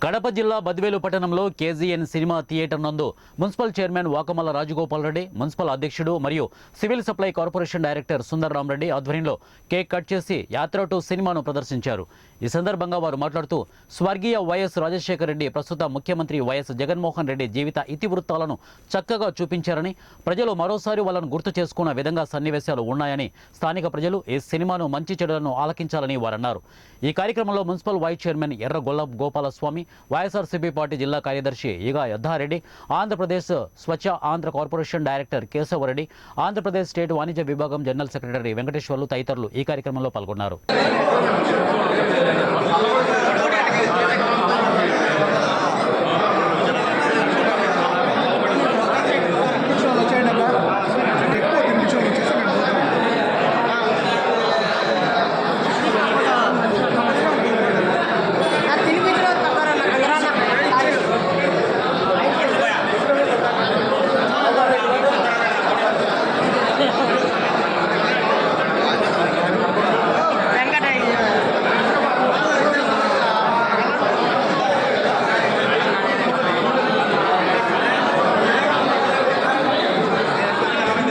కడప జిల్లా బద్వేలు పట్టణంలో KGN cinema theatre నందు municipal chairman Vakamalla Rajagopal Reddy, municipal అధ్యక్షుడు మరియు civil supply corporation director Sundar Rama Reddy ఆధ్వర్యంలో కేక్ కట్ చేసి యాత్ర టు సినిమాను ప్రదర్శించారు. ఈ సందర్భంగా వారు మాట్లాడుతూ స్వర్గీయ వైఎస్ రాజశేఖర రెడ్డి, ప్రస్తుత ముఖ్యమంత్రి వైఎస్ జగన్మోహన్ రెడ్డి జీవిత ఇతివృత్తాలను చక్కగా చూపించారని, ప్రజలు మరోసారి వాళ్ళను గుర్తు చేసుకున్న విధంగా సన్నివేశాలు ఉన్నాయని, స్థానిక ప్రజలు ఈ సినిమాను మంచి చెడులను ఆలకించాలని వారన్నారు. ఈ కార్యక్రమంలో మున్సిపల్ వైస్ చైర్మన్ ఎర్ర గోపాలస్వామి, వైఎస్ఆర్సీపీ పార్టీ జిల్లా కార్యదర్శి Eega Yadda Reddy, Andhra Pradesh Swachh Andhra corporation director Keshava Reddy, Andhra Pradesh state వాణిజ్య విభాగం జనరల్ సెక్రటరీ వెంకటేశ్వర్లు తదితరులు ఈ కార్యక్రమంలో పాల్గొన్నారు.